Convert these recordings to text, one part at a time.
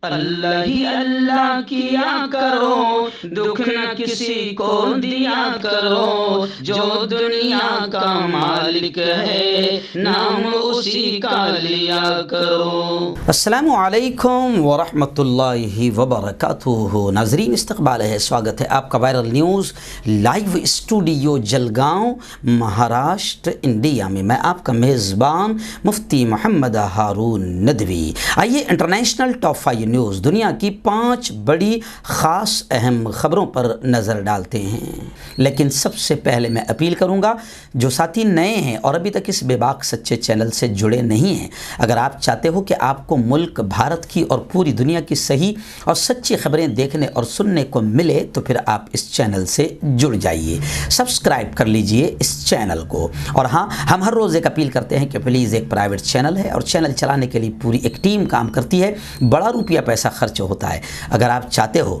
اللہ ہی اللہ کیا کرو، دکھ نہ کسی کو دیا کرو، جو دنیا کا مالک ہے نام اسی کا لیا کرو۔ السلام علیکم ورحمۃ اللہ وبرکاتہ۔ ناظرین استقبال ہے، سواگت ہے آپ کا viral news live studio Jalgaon Maharashtra India میں۔ میں آپ کا میزبان مفتی محمد ہارون ندوی۔ آئیے انٹرنیشنل ٹاپ 5 نیوز دنیا کی 5 بڑی خاص اہم خبروں پر نظر ڈالتے ہیں۔ لیکن سب سے پہلے میں اپیل کروں گا جو ساتھی نئے ہیں اور ابھی تک اس بے باک سچے چینل سے جڑے نہیں ہیں، اگر آپ چاہتے ہو کہ آپ کو ملک بھارت کی اور پوری دنیا کی صحیح اور سچی خبریں دیکھنے اور سننے کو ملے تو پھر آپ اس چینل سے جڑ جائیے، سبسکرائب کر لیجئے اس چینل کو۔ اور ہاں، ہم ہر روز ایک اپیل کرتے ہیں کہ پلیز ایک پرائیویٹ چینل ہے اور چینل چلانے کے لیے پوری ایک ٹیم کام کرتی ہے، بڑا روپیہ پیسہ خرچ ہوتا ہے۔ اگر آپ چاہتے ہو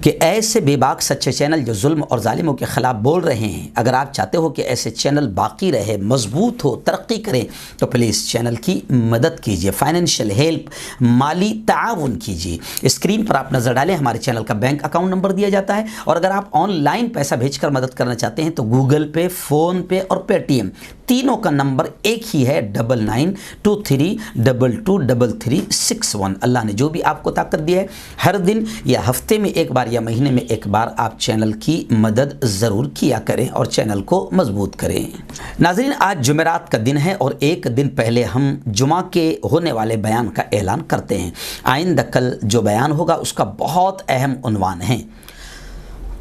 کہ ایسے بے باک سچے چینل جو ظلم اور ظالموں کے خلاف بول رہے ہیں، اگر آپ چاہتے ہو کہ ایسے چینل باقی رہے، مضبوط ہو، ترقی کریں، تو پلیز چینل کی مدد کیجیے، فائنینشیل ہیلپ، مالی تعاون کیجیے۔ اسکرین پر آپ نظر ڈالیں، ہمارے چینل کا بینک اکاؤنٹ نمبر دیا جاتا ہے، اور اگر آپ آن لائن پیسہ بھیج کر مدد کرنا چاہتے ہیں تو گوگل پے، فون پے اور پے ٹی ایم تینوں کا نمبر ایک ہی ہے، 9923223361۔ اللہ نے جو بھی آپ کو طاقت دی ہے، ہر دن یا ہفتے میں ایک بار یا مہینے میں ایک بار آپ چینل کی مدد ضرور کیا کریں اور چینل کو مضبوط کریں۔ ناظرین، آج جمعرات کا دن ہے اور ایک دن پہلے ہم جمعہ کے ہونے والے بیان کا اعلان کرتے ہیں۔ آئندہ کل جو بیان ہوگا اس کا بہت اہم عنوان ہے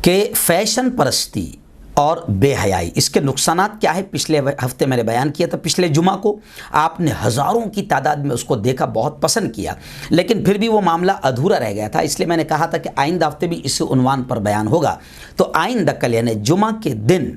کہ فیشن پرستی اور بے حیائی، اس کے نقصانات کیا ہے۔ پچھلے ہفتے میں نے بیان کیا تھا، پچھلے جمعہ کو آپ نے ہزاروں کی تعداد میں اس کو دیکھا، بہت پسند کیا، لیکن پھر بھی وہ معاملہ ادھورا رہ گیا تھا، اس لیے میں نے کہا تھا کہ آئندہ ہفتے بھی اسی عنوان پر بیان ہوگا۔ تو آئندہ کل یعنی جمعہ کے دن،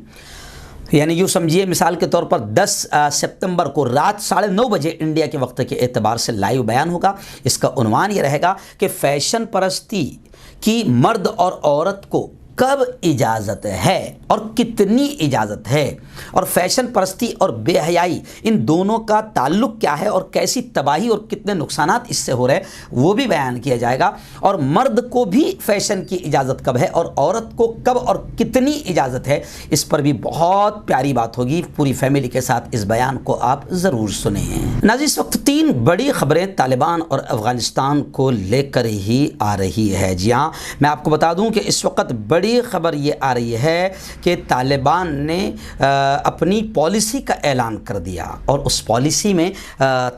یعنی یوں سمجھیے مثال کے طور پر 10 ستمبر کو رات 9:30 بجے انڈیا کے وقت کے اعتبار سے لائیو بیان ہوگا۔ اس کا عنوان یہ رہے گا کہ فیشن پرستی کی مرد اور عورت کو کب اجازت ہے اور کتنی اجازت ہے، اور فیشن پرستی اور بے حیائی ان دونوں کا تعلق کیا ہے اور کیسی تباہی اور کتنے نقصانات اس سے ہو رہے ہیں وہ بھی بیان کیا جائے گا، اور مرد کو بھی فیشن کی اجازت کب ہے اور عورت کو کب اور کتنی اجازت ہے، اس پر بھی بہت پیاری بات ہوگی۔ پوری فیملی کے ساتھ اس بیان کو آپ ضرور سنیں۔ ناظرین، اس وقت 3 بڑی خبریں طالبان اور افغانستان کو لے کر ہی آ رہی ہے۔ جی ہاں، میں آپ کو بتا دوں کہ اس وقت بڑی خبر یہ آ رہی ہے کہ طالبان نے اپنی پالیسی کا اعلان کر دیا، اور اس پالیسی میں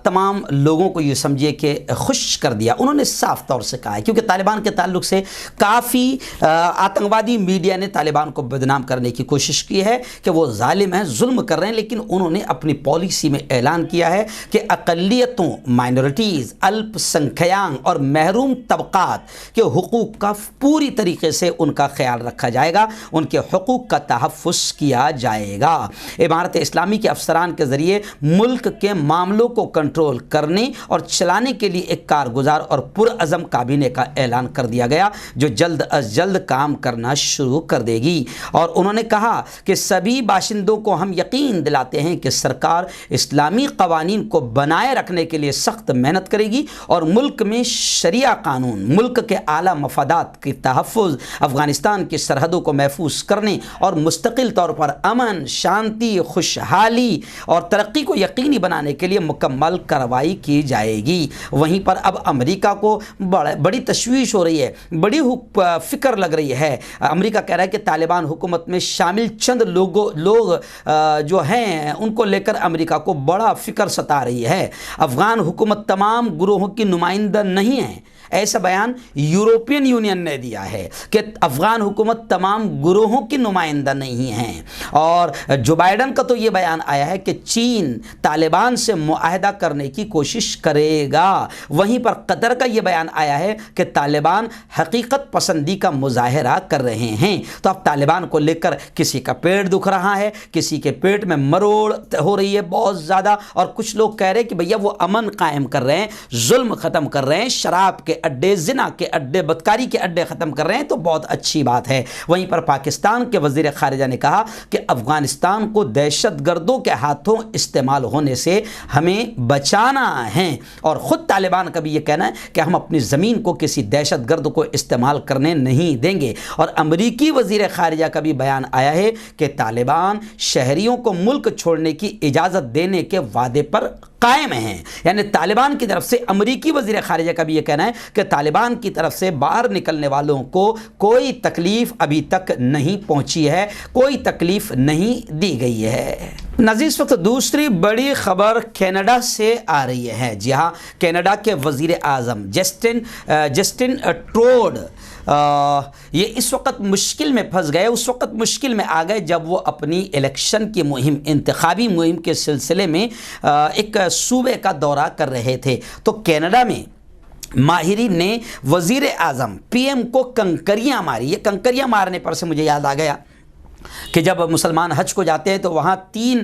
تمام لوگوں کو یہ سمجھیے کہ خوش کر دیا۔ انہوں نے صاف طور سے کہا ہے، کیونکہ طالبان کے تعلق سے کافی آتنکوادی میڈیا نے طالبان کو بدنام کرنے کی کوشش کی ہے کہ وہ ظالم ہیں، ظلم کر رہے ہیں، لیکن انہوں نے اپنی پالیسی میں اعلان کیا ہے کہ اقلیتوں، مائنورٹیز، الپ سنکھیانگ اور محروم طبقات کے حقوق کا پوری طریقے سے ان کا خیال رکھا جائے گا، ان کے حقوق کا تحفظ کیا جائے گا۔ امارت اسلامی کے افسران کے ذریعے ملک کے معاملوں کو کنٹرول کرنے اور چلانے کے لیے ایک کارگزار اور پرعزم کابینہ کا اعلان کر دیا گیا، جو جلد از جلد کام کرنا شروع کر دے گی۔ اور انہوں نے کہا کہ سبھی باشندوں کو ہم یقین دلاتے ہیں کہ سرکار اسلامی قوانین کو بنائے رکھنے کے لیے سخت محنت کرے گی، اور ملک میں شریعہ قانون، ملک کے اعلیٰ مفادات کے تحفظ، افغانستان کی سرحدوں کو محفوظ کرنے اور مستقل طور پر امن، شانتی، خوشحالی اور ترقی کو یقینی بنانے کے لیے مکمل کارروائی کی جائے گی۔ وہیں پر اب امریکہ کو بڑی تشویش ہو رہی ہے، بڑی فکر لگ رہی ہے۔ امریکہ کہہ رہا ہے کہ طالبان حکومت میں شامل چند لوگ جو ہیں ان کو لے کر امریکہ کو بڑا فکر ستا رہی ہے۔ افغان حکومت تمام گروہوں کی نمائندہ نہیں ہے، ایسا بیان یورپین یونین نے دیا ہے کہ افغان حکومت تمام گروہوں کی نمائندہ نہیں ہیں۔ اور جو بائیڈن کا تو یہ بیان آیا ہے کہ چین طالبان سے معاہدہ کرنے کی کوشش کرے گا۔ وہیں پر قطر کا یہ بیان آیا ہے کہ طالبان حقیقت پسندی کا مظاہرہ کر رہے ہیں۔ تو اب طالبان کو لے کر کسی کا پیٹ دکھ رہا ہے، کسی کے پیٹ میں مروڑ ہو رہی ہے بہت زیادہ، اور کچھ لوگ کہہ رہے ہیں کہ بھیا وہ امن قائم کر رہے ہیں، ظلم ختم کر رہے ہیں، شراب کے اڈے، زنا کے اڈے، بدکاری کے اڈے ختم کر رہے ہیں، تو بہت اچھی بات بات ہے۔ وہیں پر پاکستان کے وزیر خارجہ نے کہا کہ افغانستان کو دہشت گردوں کے ہاتھوں استعمال ہونے سے ہمیں بچانا ہے، اور خود طالبان کا بھی یہ کہنا ہے کہ ہم اپنی زمین کو کسی دہشت گرد کو استعمال کرنے نہیں دیں گے۔ اور امریکی وزیر خارجہ کا بھی بیان آیا ہے کہ طالبان شہریوں کو ملک چھوڑنے کی اجازت دینے کے وعدے پر قائم ہیں۔ یعنی طالبان کی طرف سے امریکی وزیر خارجہ کا بھی یہ کہنا ہے کہ طالبان کی طرف سے باہر نکلنے والوں کو کوئی تکلیف ابھی تک نہیں پہنچی ہے، کوئی تکلیف نہیں دی گئی ہے۔ ناظرین، اس وقت دوسری بڑی خبر کینیڈا سے آ رہی ہے۔ جی ہاں، کینیڈا کے وزیر اعظم جسٹن ٹروڈو یہ اس وقت مشکل میں پھنس گئے، اس وقت مشکل میں آ گئے جب وہ اپنی الیکشن کی مہم، انتخابی مہم کے سلسلے میں ایک صوبے کا دورہ کر رہے تھے۔ تو کینیڈا میں ماہرین نے وزیر اعظم پی ایم کو کنکریاں ماری۔ یہ کنکریاں مارنے پر سے مجھے یاد آ گیا کہ جب مسلمان حج کو جاتے ہیں تو وہاں 3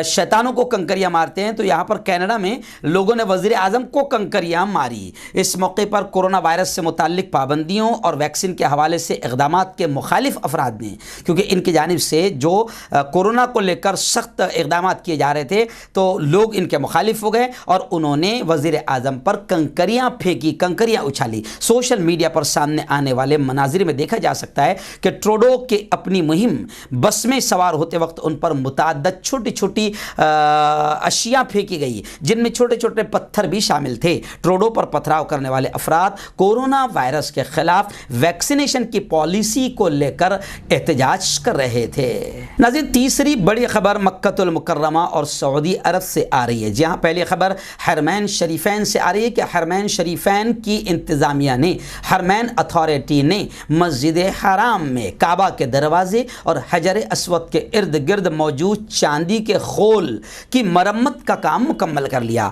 شیطانوں کو کنکریاں مارتے ہیں، تو یہاں پر کینیڈا میں لوگوں نے وزیر اعظم کو کنکریاں ماری۔ اس موقع پر کورونا وائرس سے متعلق پابندیوں اور ویکسین کے حوالے سے اقدامات کے مخالف افراد نے، کیونکہ ان کی جانب سے جو کورونا کو لے کر سخت اقدامات کیے جا رہے تھے تو لوگ ان کے مخالف ہو گئے اور انہوں نے وزیر اعظم پر کنکریاں پھینکی، کنکریاں اچھالی۔ سوشل میڈیا پر سامنے آنے والے مناظر میں دیکھا جا سکتا ہے کہ ٹروڈو کے اپنی مہم بس میں سوار ہوتے وقت ان پر متعدد چھوٹی چھوٹی اشیاء پھینکی گئی، جن میں چھوٹے چھوٹے پتھر بھی شامل تھے۔ ٹروڈو پر پتھراؤ کرنے والے افراد کورونا وائرس کے خلاف ویکسینیشن کی پالیسی کو لے کر احتجاج کر رہے تھے۔ ناظرین، تیسری بڑی خبر مکہ المکرمہ اور سعودی عرب سے آ رہی ہے۔ جہاں پہلی خبر حرمین شریفین سے آ رہی ہے کہ حرمین شریفین کی انتظامیہ نے، حرمین اتھارٹی نے مسجد حرام میں کعبہ کے دروازے اور حجر اسود کے ارد گرد موجود چاندی کے خول کی مرمت کا کام مکمل کر لیا۔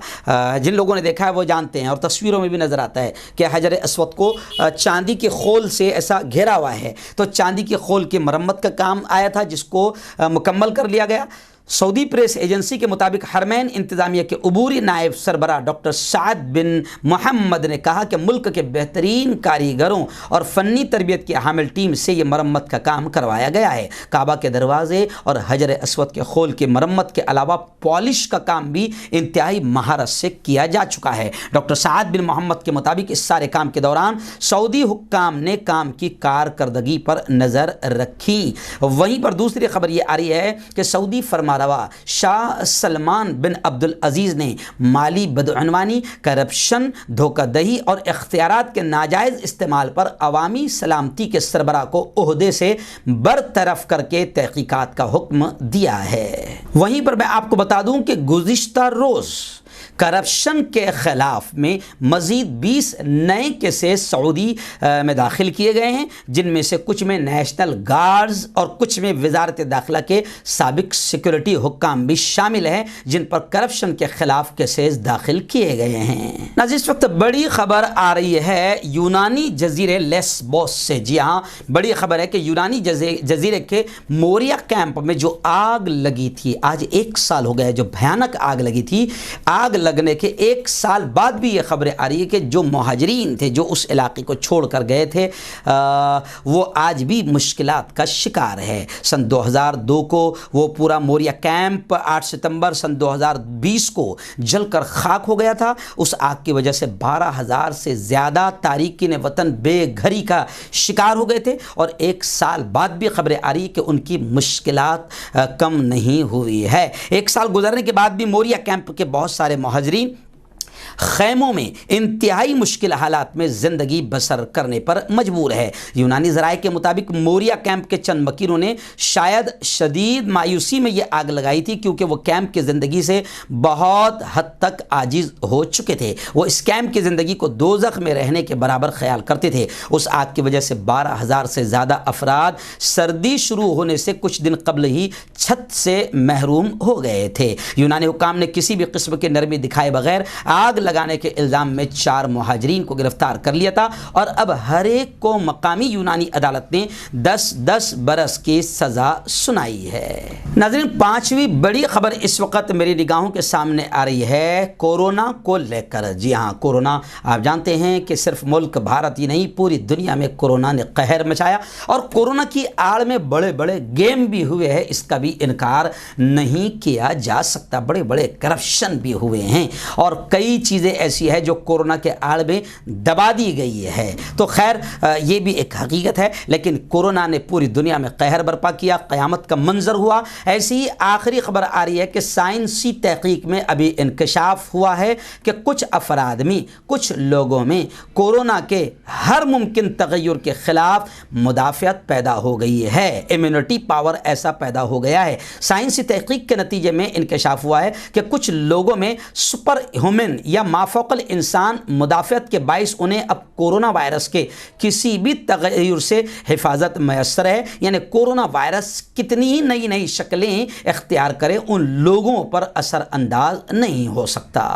جن لوگوں نے دیکھا ہے وہ جانتے ہیں، اور تصویروں میں بھی نظر آتا ہے کہ حجر اسود کو چاندی کے خول سے ایسا گھیرا ہوا ہے۔ تو چاندی کے خول کی مرمت کا کام آیا تھا جس کو مکمل کر لیا گیا۔ سعودی پریس ایجنسی کے مطابق حرمین انتظامیہ کے عبوری نائب سربراہ ڈاکٹر سعد بن محمد نے کہا کہ ملک کے بہترین کاریگروں اور فنی تربیت کی حامل ٹیم سے یہ مرمت کا کام کروایا گیا ہے۔ کعبہ کے دروازے اور حجر اسود کے خول کی مرمت کے علاوہ پالش کا کام بھی انتہائی مہارت سے کیا جا چکا ہے۔ ڈاکٹر سعد بن محمد کے مطابق اس سارے کام کے دوران سعودی حکام نے کام کی کارکردگی پر نظر رکھی۔ وہیں پر دوسری خبر یہ آ رہی ہے کہ سعودی فرمانروا شاہ سلمان بن عبدالعزیز نے مالی بدعنوانی، کرپشن، دھوکہ دہی اور اختیارات کے ناجائز استعمال پر عوامی سلامتی کے سربراہ کو عہدے سے برطرف کر کے تحقیقات کا حکم دیا ہے۔ وہیں پر میں آپ کو بتا دوں کہ گزشتہ روز کرپشن کے خلاف میں مزید 20 نئے کیسز سعودی میں داخل کیے گئے ہیں، جن میں سے کچھ میں نیشنل گارڈز اور کچھ میں وزارت داخلہ کے سابق سیکورٹی حکام بھی شامل ہیں، جن پر کرپشن کے خلاف کیسز داخل کیے گئے ہیں۔ ناظرین، اس وقت بڑی خبر آ رہی ہے یونانی جزیرے لیسبوس سے۔ جی ہاں، بڑی خبر ہے کہ یونانی جزیرے کے موریا کیمپ میں جو آگ لگی تھی، آج 1 سال ہو گیا جو بھیانک آگ لگی تھی، آگ لگنے کے 1 سال بعد بھی یہ خبریں آ رہی ہے کہ جو مہاجرین تھے جو اس علاقے کو چھوڑ کر گئے تھے وہ آج بھی مشکلات کا شکار ہے۔ سن 2002 کو وہ پورا موریا کیمپ 8 ستمبر سن 2020 کو جل کر خاک ہو گیا تھا۔ اس آگ کی وجہ سے 12,000 سے زیادہ تارکین وطن بے گھری کا شکار ہو گئے تھے، اور 1 سال بعد بھی خبریں آ رہی ہے کہ ان کی مشکلات کم نہیں ہوئی ہے۔ 1 سال گزرنے کے بعد بھی موریا کیمپ کے بہت سارے مہاجرین خیموں میں انتہائی مشکل حالات میں زندگی بسر کرنے پر مجبور ہے۔ یونانی ذرائع کے مطابق موریا کیمپ کے چند مکینوں نے شاید شدید مایوسی میں یہ آگ لگائی تھی، کیونکہ وہ کیمپ کی زندگی سے بہت حد تک عاجز ہو چکے تھے۔ وہ اس کیمپ کی زندگی کو دوزخ میں رہنے کے برابر خیال کرتے تھے۔ اس آگ کی وجہ سے 12,000 سے زیادہ افراد سردی شروع ہونے سے کچھ دن قبل ہی چھت سے محروم ہو گئے تھے۔ یونانی حکام نے کسی بھی قسم کی نرمی دکھائے بغیر آگ آگ لگانے کے الزام میں 4 مہاجرین کو گرفتار کر لیا تھا اور اب ہر ایک کو مقامی یونانی عدالت نے 10 برس کی سزا سنائی ہے۔ ناظرین، 5ویں بڑی خبر اس وقت میری نگاہوں کے سامنے آ رہی ہے کورونا کو لے کر۔ جی ہاں، کورونا آپ جانتے ہیں کہ صرف ملک بھارت ہی نہیں، پوری دنیا میں کورونا نے قہر مچایا اور کورونا کی آڑ میں بڑے بڑے گیم بھی ہوئے ہیں، اس کا بھی انکار نہیں کیا جا سکتا۔ بڑے بڑے کرپشن بھی ہوئے ہیں اور کئی چیزیں ایسی ہیں جو کورونا کے آڑ میں دبا دی گئی ہے۔ تو خیر یہ بھی ایک حقیقت ہے، لیکن کورونا نے پوری دنیا میں قہر برپا کیا، قیامت کا منظر ہوا۔ ایسی ہی آخری خبر آ رہی ہے کہ سائنسی تحقیق میں ابھی انکشاف ہوا ہے کہ کچھ افراد میں، کچھ لوگوں میں کورونا کے ہر ممکن تغیر کے خلاف مدافعت پیدا ہو گئی ہے، امیونٹی پاور ایسا پیدا ہو گیا ہے۔ سائنسی تحقیق کے نتیجے میں انکشاف ہوا ہے کہ کچھ لوگوں میں سپر ہیومن یا مافوق الانسان مدافعت کے باعث انہیں اب کورونا وائرس کے کسی بھی تغیر سے حفاظت میسر ہے، یعنی کورونا وائرس کتنی ہی نئی نئی شکلیں اختیار کرے ان لوگوں پر اثر انداز نہیں ہو سکتا۔